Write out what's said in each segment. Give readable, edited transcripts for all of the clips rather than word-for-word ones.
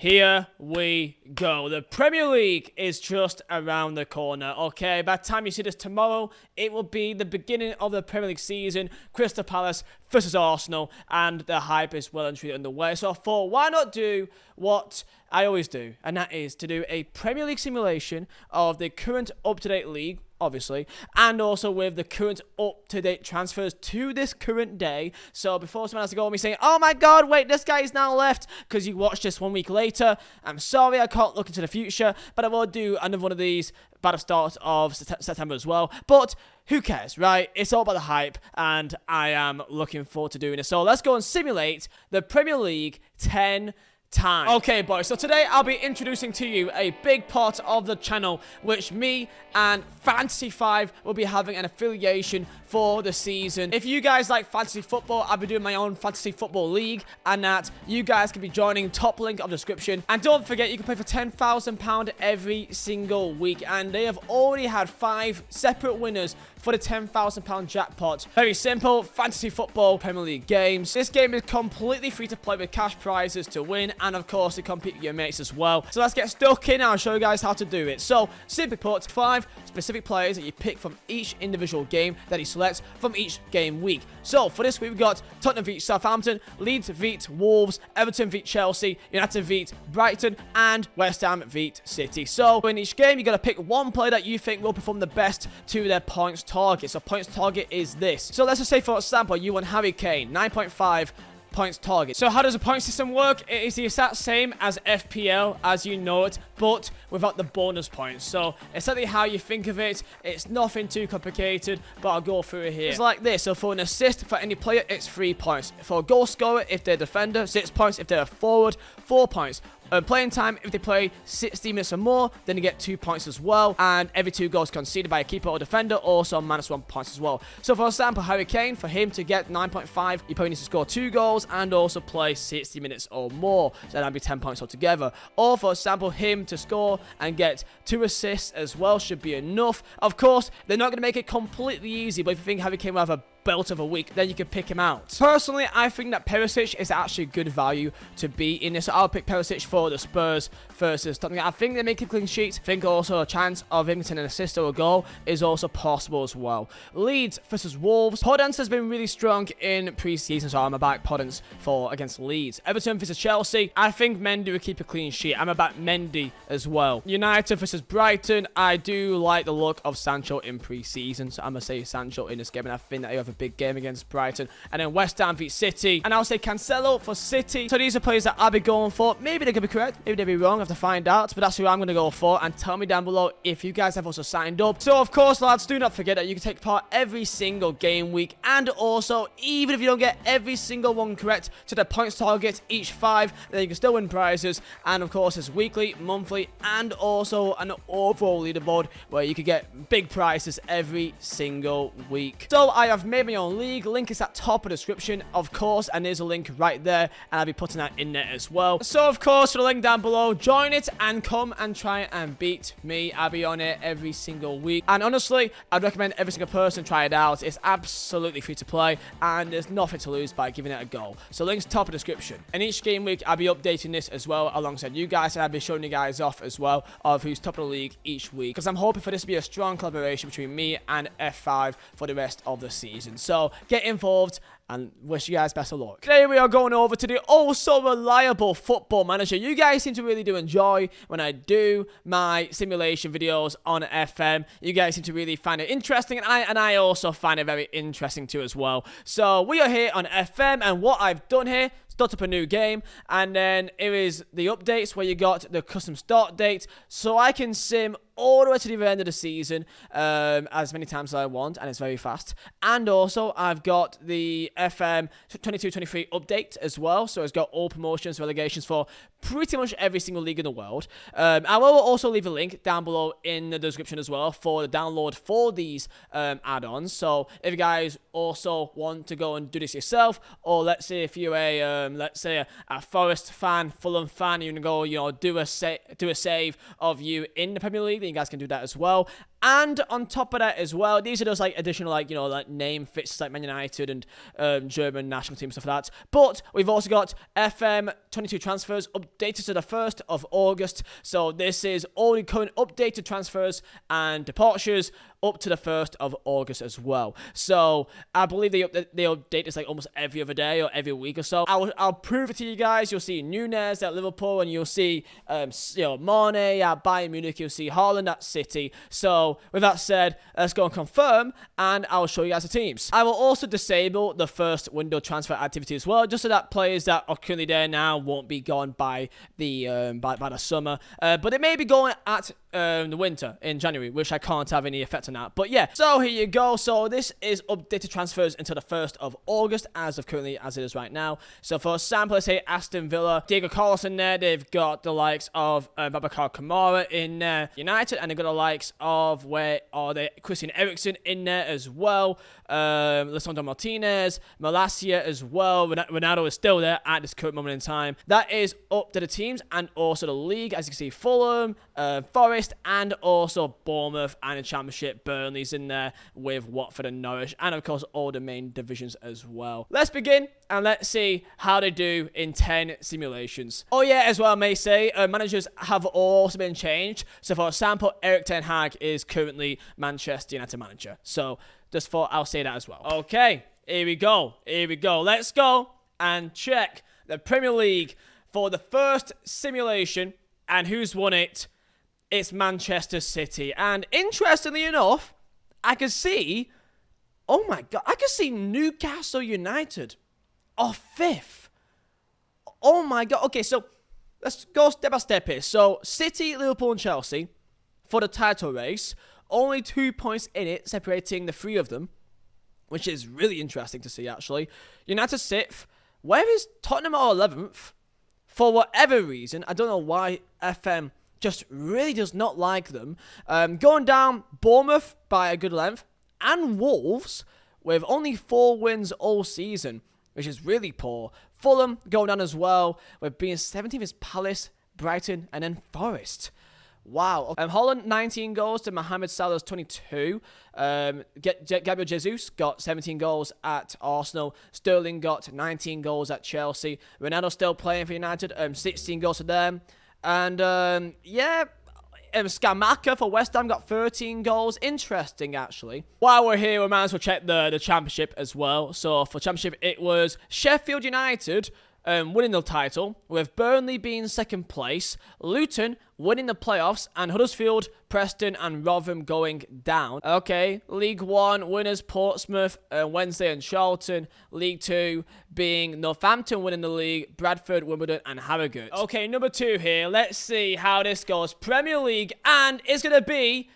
Here we go. The Premier League is just around the corner, okay? By the time you see this tomorrow, it will be the beginning of the Premier League season. Crystal Palace versus Arsenal, and the hype is well and truly underway. So I thought, why not do what I always do, and that is to do a Premier League simulation of the current up-to-date league, obviously, and also with the current up-to-date transfers to this current day. So before someone has to go on me saying, oh my god, wait, this guy is now left because you watched this 1 week later, I'm sorry, I can't look into the future, but I will do another one of these by the start of September as well. But who cares, right? It's all about the hype, and I am looking forward to doing it. So let's go and simulate the Premier League 10 time. Okay, boys, so today I'll be introducing to you a big part of the channel which me and Fantasy 5 will be having an affiliation for the season. If you guys like fantasy football, I'll be doing my own fantasy football league, and that you guys can be joining, top link of the description. And don't forget, you can play for £10,000 every single week, and they have already had 5 separate winners for the £10,000 jackpot. Very simple, fantasy football, Premier League games. This game is completely free to play with cash prizes to win, and of course to compete with your mates as well. So let's get stuck in, and I'll show you guys how to do it. So, simply put, 5 specific players that you pick from each individual game that you select from each game week. So, for this week, we've got Tottenham v Southampton, Leeds v Wolves, Everton v Chelsea, United v Brighton, and West Ham v City. So, in each game, you've got to pick one player that you think will perform the best to their points target. So, points target is this. So, let's just say, for example, you want Harry Kane, 9.5 points target. So how does the point system work? It is the exact same as FPL as you know it, but without the bonus points. So exactly how you think of it, it's nothing too complicated, but I'll go through it here. It's like this. So for an assist for any player, it's 3 points. For a goal scorer, if they're a defender, 6 points. If they're a forward, 4 points. Playing time, if they play 60 minutes or more, then you get 2 points as well. And every 2 goals conceded by a keeper or defender, also -1 points as well. So for example, Harry Kane, for him to get 9.5, he probably needs to score 2 goals and also play 60 minutes or more. So that'd be 10 points altogether. Or for example, him to score and get 2 assists as well should be enough. Of course, they're not going to make it completely easy, but if you think Harry Kane will have a belt of a week, then you can pick him out. Personally, I think that Perisic is actually good value to be in this. So I'll pick Perisic for the Spurs versus Tottenham. I think they make a clean sheet. I think also a chance of him getting an assist or a goal is also possible as well. Leeds versus Wolves. Podence has been really strong in pre-season, so I'm about Podence for against Leeds. Everton versus Chelsea. I think Mendy will keep a clean sheet. I'm about Mendy as well. United versus Brighton. I do like the look of Sancho in pre-season, so I'm going to say Sancho in this game, and I think that he'll have a big game against Brighton. And then West Ham v City, and I'll say Cancelo for City. So these are players that I'll be going for. Maybe they could be correct, maybe they'll be wrong, I have to find out, but that's who I'm going to go for. And tell me down below if you guys have also signed up. So of course, lads, do not forget that you can take part every single game week, and also even if you don't get every single one correct to the points target, each 5, then you can still win prizes. And of course, it's weekly, monthly, and also an overall leaderboard where you can get big prizes every single week. So I have made my own league. Link is at top of the description, of course, and there's a link right there, and I'll be putting that in there as well. So of course, for the link down below, join it and come and try and beat me. I'll be on it every single week, and honestly, I'd recommend every single person try it out. It's absolutely free to play, and there's nothing to lose by giving it a go. So links top of the description. And each game week, I'll be updating this as well alongside you guys, and I'll be showing you guys off as well of who's top of the league each week, because I'm hoping for this to be a strong collaboration between me and F5 for the rest of the season. So get involved and wish you guys best of luck. Today we are going over to the also reliable Football Manager. You guys seem to really do enjoy when I do my simulation videos on FM. You guys seem to really find it interesting, and I also find it very interesting too as well. So we are here on FM, and what I've done here, start up a new game, and then here is the updates where you got the custom start date, so I can sim all the way to the end of the season as many times as I want, and it's very fast. And also I've got the FM 22-23 update as well, so it's got all promotions, relegations for pretty much every single league in the world. I will also leave a link down below in the description as well for the download for these add-ons. So if you guys also want to go and do this yourself, or let's say if you're a let's say a Forest fan, Fulham fan, you're gonna go, do a save of you in the Premier League, then you guys can do that as well. And on top of that as well, these are just like additional, like, you know, like name fixes like Man United and German national team stuff like that. But we've also got FM 22 transfers updated to the 1st of August. So this is all the current updated transfers and departures up to the 1st of August as well. So I believe they update this like almost every other day or every week or so. I'll prove it to you guys. You'll see Nunez at Liverpool, and you'll see Mane at Bayern Munich. You'll see Haaland at City. So with that said, let's go and confirm, and I'll show you guys the teams. I will also disable the first window transfer activity as well, just so that players that are currently there now won't be gone by the summer. But it may be going at the winter in January, which I can't have any effect on that. But yeah, so here you go. So this is updated transfers until the 1st of August as of currently as it is right now. So for example, let's say Aston Villa, Diego Carlos in there. They've got the likes of Babacar Kamara in there, United, and they've got the likes of, where are they, Christian Eriksen in there as well, Lisandro Martinez, Malacia as well. Ronaldo is still there at this current moment in time. That is up to the teams and also the league. As you can see, Fulham, Forest, and also Bournemouth, and in Championship, Burnley's in there with Watford and Norwich, and of course all the main divisions as well. Let's begin and let's see how they do in 10 simulations. Oh yeah, as well I may say, managers have also been changed. So for example, Erik ten Hag is currently Manchester United manager. So just thought I'll say that as well. Okay, here we go. Let's go and check the Premier League for the first simulation, and who's won it? It's Manchester City. And interestingly enough, I can see, oh my God, I can see Newcastle United are 5th. Oh my God. Okay, so let's go step by step here. So City, Liverpool, and Chelsea for the title race. Only 2 points in it, separating the 3 of them, which is really interesting to see, actually. United 6th. Where is Tottenham or 11th? For whatever reason, I don't know why FM just really does not like them. Going down, Bournemouth by a good length, and Wolves with only 4 wins all season, which is really poor. Fulham going down as well, with being 17th is Palace, Brighton, and then Forest. Wow. Holland, 19 goals to Mohamed Salah's 22. Gabriel Jesus got 17 goals at Arsenal. Sterling got 19 goals at Chelsea. Ronaldo still playing for United, 16 goals to them. And, Scamacca for West Ham got 13 goals. Interesting, actually. While we're here, we might as well check the Championship as well. So, for Championship, it was Sheffield United winning the title, with Burnley being 2nd place, Luton winning the playoffs, and Huddersfield, Preston, and Rotherham going down. Okay, League 1 winners Portsmouth, Wednesday, and Charlton. League 2 being Northampton winning the league, Bradford, Wimbledon, and Harrogate. Okay, number 2 here. Let's see how this goes. Premier League, and it's going to be,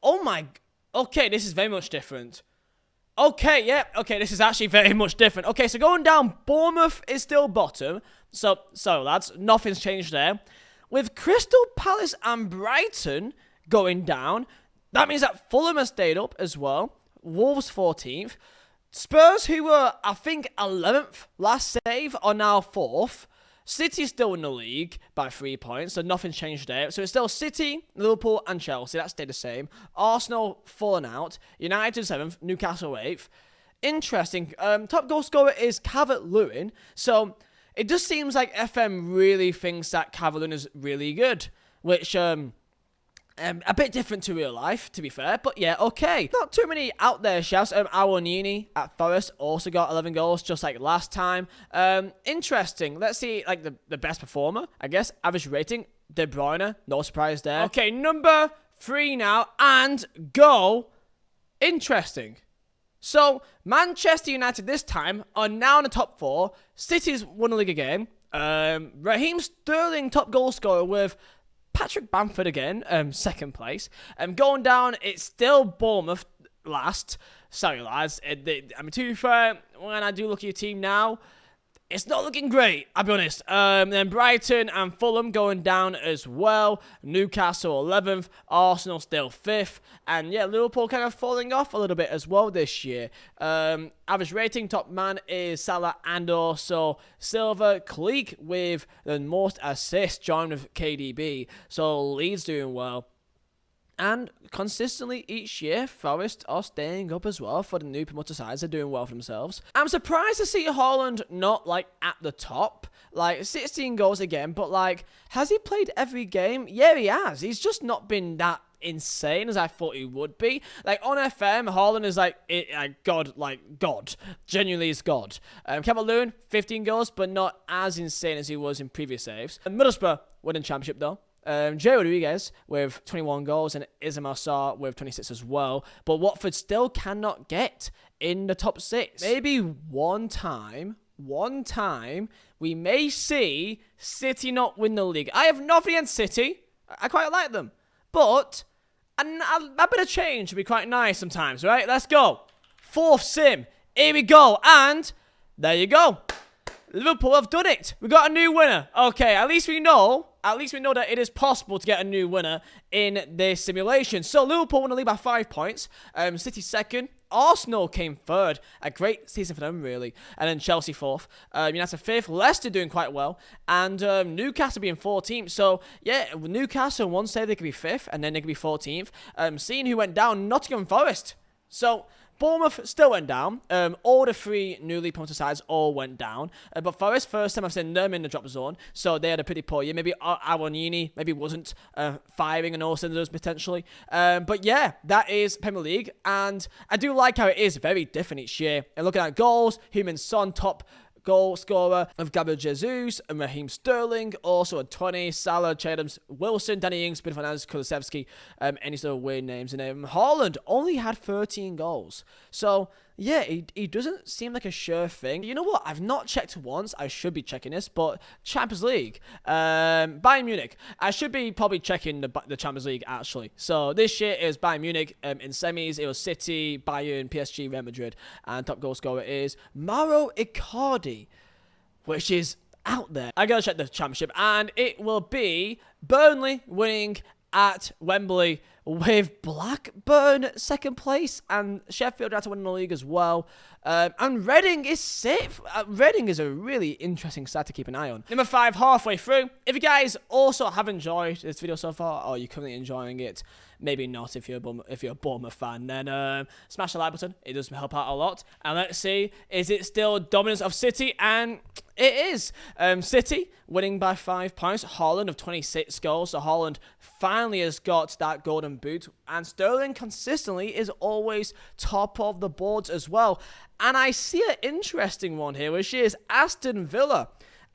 okay, this is very much different. Okay, yeah, okay, this is actually very much different. Okay, so going down, Bournemouth is still bottom. So lads, nothing's changed there. With Crystal Palace and Brighton going down, that means that Fulham has stayed up as well. Wolves 14th. Spurs, who were, I think, 11th last save, are now 4th. City still in the league by 3 points, so nothing's changed there. So it's still City, Liverpool, and Chelsea. That stayed the same. Arsenal fallen out. United 7th, Newcastle 8th. Interesting. Top goal scorer is Calvert-Lewin. So it just seems like FM really thinks that Calvert-Lewin is really good, which a bit different to real life, to be fair, but yeah, okay. Not too many out there shouts. Awoniyi at Forest also got 11 goals, just like last time. Interesting. Let's see, like, the best performer, I guess. Average rating, De Bruyne, no surprise there. Okay, number 3 now, and go. Interesting. So, Manchester United this time are now in the top 4. City's won the league again. Raheem Sterling, top goal scorer with Patrick Bamford again, 2nd place. Going down, it's still Bournemouth last. Sorry, lads. I mean, to be fair, when I do look at your team now, it's not looking great, I'll be honest. Then Brighton and Fulham going down as well. Newcastle 11th. Arsenal still 5th. And yeah, Liverpool kind of falling off a little bit as well this year. Average rating, top man is Salah and also Silva. Cleek with the most assists, joined with KDB. So Leeds doing well. And consistently each year, Forest are staying up as well for the new promoter sides. They're doing well for themselves. I'm surprised to see Haaland not, like, at the top. Like, 16 goals again, but, like, has he played every game? Yeah, he has. He's just not been that insane as I thought he would be. Like, on FM, Haaland is, like, God. Genuinely is God. Calvert-Lewin, 15 goals, but not as insane as he was in previous saves. And Middlesbrough winning championship, though. Jay Rodriguez with 21 goals and Ismail Sarr with 26 as well. But Watford still cannot get in the top 6. Maybe one time, we may see City not win the league. I have nothing against City. I quite like them. But a bit of change would be quite nice sometimes, right? Let's go. 4th sim. Here we go. And there you go. Liverpool have done it. We got a new winner. Okay, at least we know that it is possible to get a new winner in this simulation. So Liverpool won the league by 5 points. City 2nd. Arsenal came 3rd. A great season for them, really. And then Chelsea 4th. United 5th. Leicester doing quite well. And Newcastle being 14th. So, yeah, Newcastle, one say they could be 5th, and then they could be 14th. Seeing who went down, Nottingham Forest. So, Bournemouth still went down. All the 3 newly promoted sides all went down. But Forest, first time I've seen them in the drop zone. So they had a pretty poor year. Maybe Awoniyi maybe wasn't firing on all cylinders potentially. But yeah, that is Premier League. And I do like how it is very different each year. And looking at goals, Heung-min Son top goal scorer of Gabriel Jesus and Raheem Sterling, also at 20, Salah, Chadams, Wilson, Danny Ings, Bruno Fernandes, Kulusevski, any sort of weird names in him. Haaland only had 13 goals. So, yeah, he doesn't seem like a sure thing. You know what? I've not checked once. I should be checking this, but Champions League, Bayern Munich. I should be probably checking the Champions League, actually. So, this year is Bayern Munich. In semis, it was City, Bayern, PSG, Real Madrid. And top goal scorer is Mauro Icardi, which is out there. I gotta check the championship, and it will be Burnley winning at Wembley with Blackburn 2nd place and Sheffield United winning the league as well. And Reading is 6th. Reading is a really interesting side to keep an eye on. Number 5, halfway through. If you guys also have enjoyed this video so far, or you're currently enjoying it, maybe not if you're a Bournemouth fan, then smash the like button. It does help out a lot. And let's see, is it still dominance of City? And it is. City winning by 5 points. Haaland of 26 goals. So Haaland finally has got that golden boot. And Sterling consistently is always top of the boards as well. And I see an interesting one here, which is Aston Villa.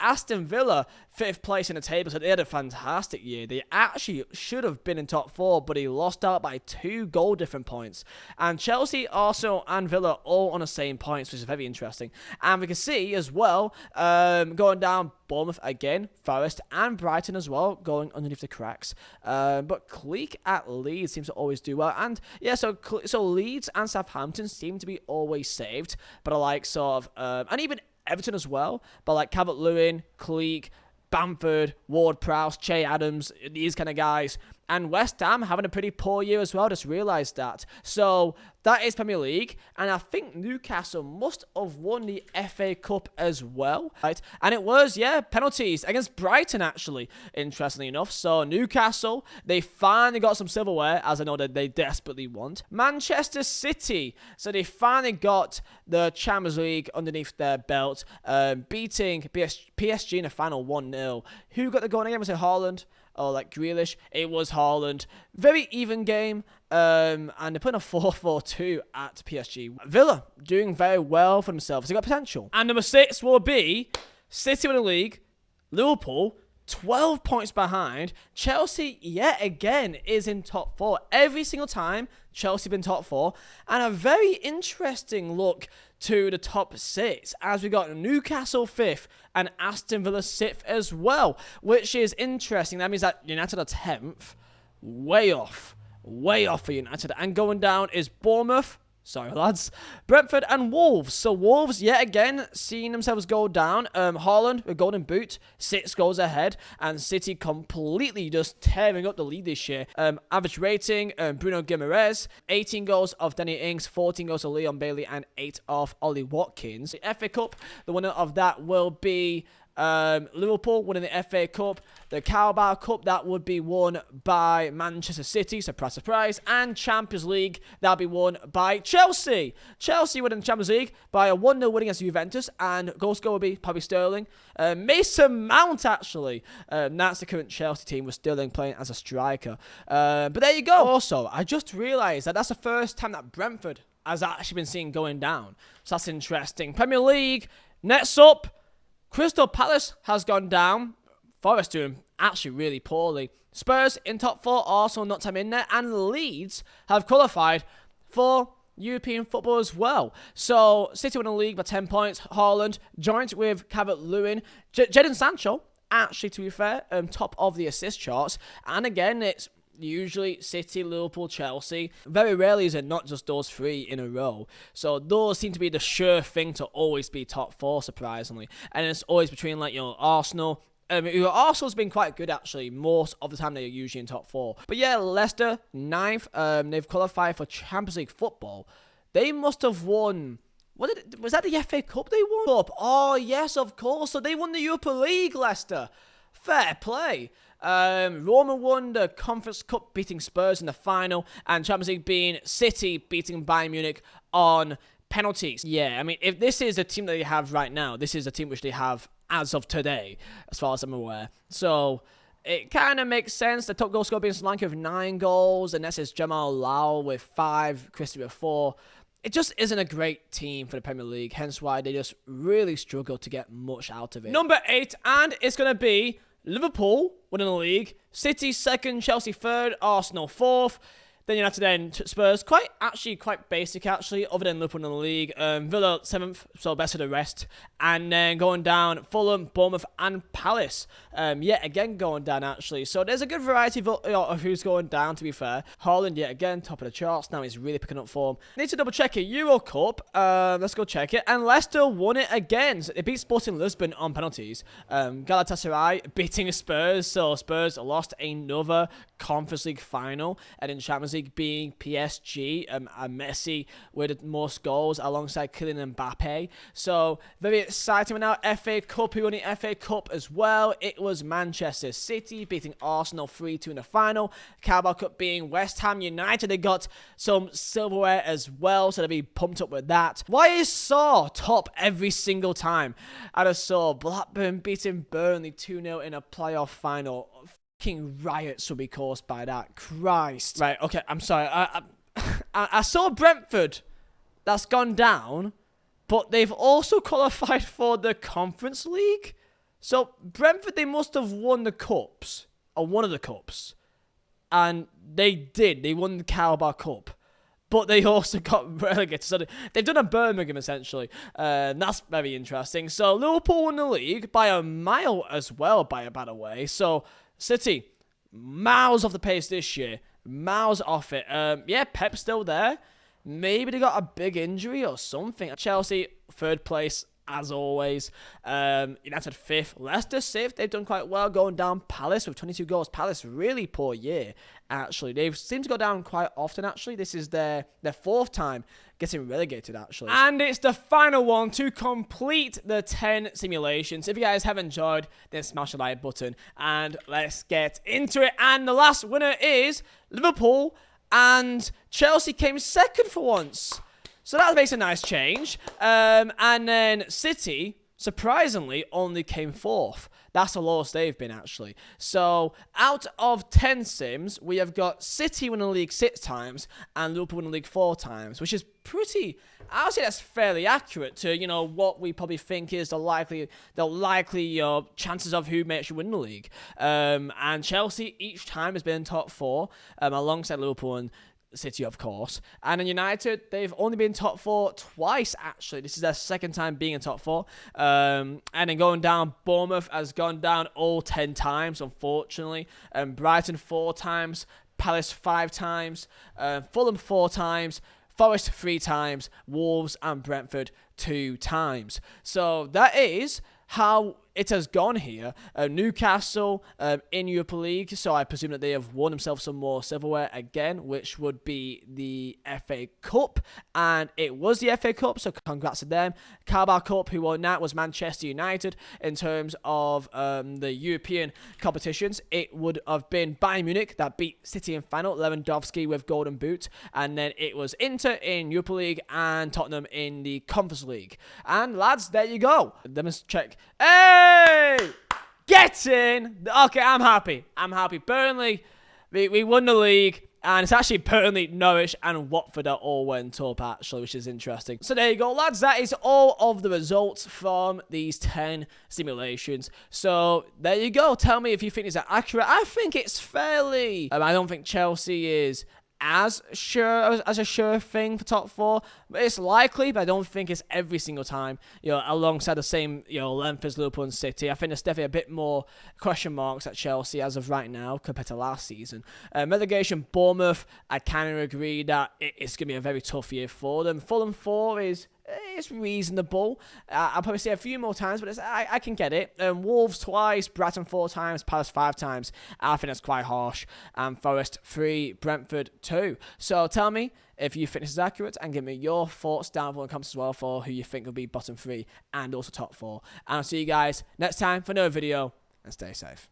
Aston Villa, 5th place in the table, so they had a fantastic year. They actually should have been in top 4, but he lost out by 2 goal different points. And Chelsea, Arsenal, and Villa all on the same points, which is very interesting. And we can see as well, going down, Bournemouth again, Forest, and Brighton as well, going underneath the cracks. But Cleek at Leeds seems to always do well. And yeah, so Leeds and Southampton seem to be always saved, but I like sort of, and even Everton as well, but like Calvert-Lewin, Cleek, Bamford, Ward-Prowse, Che Adams, these kind of guys. And West Ham having a pretty poor year as well, just realised that. So that is Premier League, and I think Newcastle must have won the FA Cup as well, right? And it was, yeah, penalties against Brighton, actually, interestingly enough. So Newcastle, they finally got some silverware, as I know that they desperately want. Manchester City, so they finally got the Champions League underneath their belt, beating PSG in the final 1-0. Who got the goal again? Was it Haaland? Or like Grealish? It was Haaland. Very even game. And they're putting a 4-4-2 at PSG. Villa doing very well for themselves. They got potential. And number 6 will be City winning the league. Liverpool 12 points behind. Chelsea yet again is in top 4. Every single time Chelsea been top 4. And a very interesting look to the top 6 as we got Newcastle 5th and Aston Villa 6th as well, which is interesting. That means that United are 10th. Way off for United. And going down is Bournemouth. Sorry, lads. Brentford and Wolves. So Wolves, yet again, seeing themselves go down. Haaland with golden boot, 6 goals ahead. And City completely just tearing up the lead this year. Average rating, Bruno Guimaraes. 18 goals of Danny Ings, 14 goals of Leon Bailey, and 8 of Ollie Watkins. The FA Cup, the winner of that will be Liverpool winning the FA Cup. The Carabao Cup, that would be won by Manchester City, surprise, surprise. And Champions League, that'll be won by Chelsea. Chelsea winning the Champions League by a 1-0 win against Juventus, and goal scorer will be probably Sterling. Mason Mount, actually. That's the current Chelsea team with Sterling playing as a striker. But there you go. Also, I just realised that that's the first time that Brentford has actually been seen going down. So that's interesting. Premier League, next up, Crystal Palace has gone down. Forest doing actually really poorly. Spurs in top 4, Arsenal not time in there, and Leeds have qualified for European football as well. So City won the league by 10 points. Haaland joint with Calvert-Lewin. Jadon Sancho, actually to be fair, top of the assist charts. And again, it's usually City, Liverpool, Chelsea. Very rarely is it not just those 3 in a row. So those seem to be the sure thing to always be top 4, surprisingly. And it's always between, like, Arsenal. Arsenal's been quite good, actually. Most of the time, they're usually in top 4. But yeah, Leicester, 9th. They've qualified for Champions League football. They must have won... Was that the FA Cup they won? Oh, yes, of course. So they won the Europa League, Leicester. Fair play. Roma won the Conference Cup, beating Spurs in the final. And Champions League being City beating Bayern Munich on penalties. Yeah, I mean, if this is the team that they have right now, this is the team which they have as of today, as far as I'm aware. So it kind of makes sense. The top goal scorer being Sri Lanka with 9 goals, and this is Jamal Lowell with 5, Christie with 4. It just isn't a great team for the Premier League, hence why they just really struggle to get much out of it. Number 8, and it's going to be Liverpool winning the league, City 2nd, Chelsea 3rd, Arsenal 4th. Then United, then Spurs, quite basic actually, other than Liverpool in the league. Villa 7th, so best of the rest. And then going down, Fulham, Bournemouth, and Palace. Yet again going down actually. So there's a good variety of who's going down, to be fair. Haaland yet again, top of the charts. Now he's really picking up form. Need to double check it. Euro Cup, let's go check it. And Leicester won it again. So they beat Sporting Lisbon on penalties. Galatasaray beating Spurs. So Spurs lost another Conference League final. And in Champions League being PSG, and Messi with the most goals alongside Kylian Mbappe. So very exciting. Now FA Cup, who won the FA Cup as well. It was Manchester City beating Arsenal 3-2 in the final. Carabao Cup being West Ham United. They got some silverware as well, so they'll be pumped up with that. Why is Saw top every single time? I just saw Blackburn beating Burnley 2-0 in a playoff final. Fucking riots will be caused by that. Christ. Right, okay, I'm sorry. I saw Brentford that's gone down, but they've also qualified for the Conference League. So Brentford, they must have won the cups, or one of the cups. And they did. They won the Carabao Cup. But they also got relegated. So they've done a Birmingham, essentially. That's very interesting. So Liverpool won the league by a mile as well, by the way. So City, miles off the pace this year. Miles off it. Yeah, Pep's still there. Maybe they got a big injury or something. Chelsea, 3rd place, as always. United 5th. Leicester 6th. They've done quite well going down. Palace with 22 goals. Palace, really poor year, actually. They've seemed to go down quite often, actually. This is their 4th time getting relegated, actually. And it's the final one to complete the 10 simulations. If you guys have enjoyed, then smash the like button. And let's get into it. And the last winner is Liverpool. And Chelsea came 2nd for once. So that makes a nice change. And then City, surprisingly, only came 4th. That's the lowest they've been, actually. So out of 10 sims, we have got City winning the league 6 times and Liverpool winning the league 4 times, which is pretty... I would say that's fairly accurate to, you know, what we probably think is the likely chances of who may actually win the league. And Chelsea each time has been in top 4, alongside Liverpool and City, of course. And in United, they've only been top 4 twice, actually. This is their 2nd time being in top 4. And then going down, Bournemouth has gone down all 10 times, unfortunately. Brighton 4 times, Palace 5 times, Fulham 4 times, Forest 3 times, Wolves and Brentford 2 times. So that is how it has gone here. Newcastle in Europa League, so I presume that they have won themselves some more silverware again, which would be the FA Cup, and it was the FA Cup, so congrats to them. Carabao Cup, who won that, was Manchester United. In terms of the European competitions, it would have been Bayern Munich that beat City in final, Lewandowski with golden boot, and then it was Inter in Europa League and Tottenham in the Conference League. And lads, there you go. Let me check. Hey! Get in! Okay, I'm happy. Burnley, we won the league. And it's actually Burnley, Norwich, and Watford that all went up, actually, which is interesting. So there you go, lads. That is all of the results from these 10 simulations. So there you go. Tell me if you think these are accurate. I think it's fairly... I don't think Chelsea is as sure as a sure thing for top 4. It's likely, but I don't think it's every single time, alongside the same, length as Liverpool and City. I think there's definitely a bit more question marks at Chelsea as of right now compared to last season. Relegation, Bournemouth, I kind of agree that it's going to be a very tough year for them. Fulham 4 it's reasonable. I'll probably say a few more times, but I can get it. Wolves twice, Brighton 4 times, Palace 5 times. I think that's quite harsh. Forest 3, Brentford 2. So tell me if you think this is accurate, and give me your thoughts down below in the comments as well for who you think will be bottom 3 and also top 4. And I'll see you guys next time for another video, and stay safe.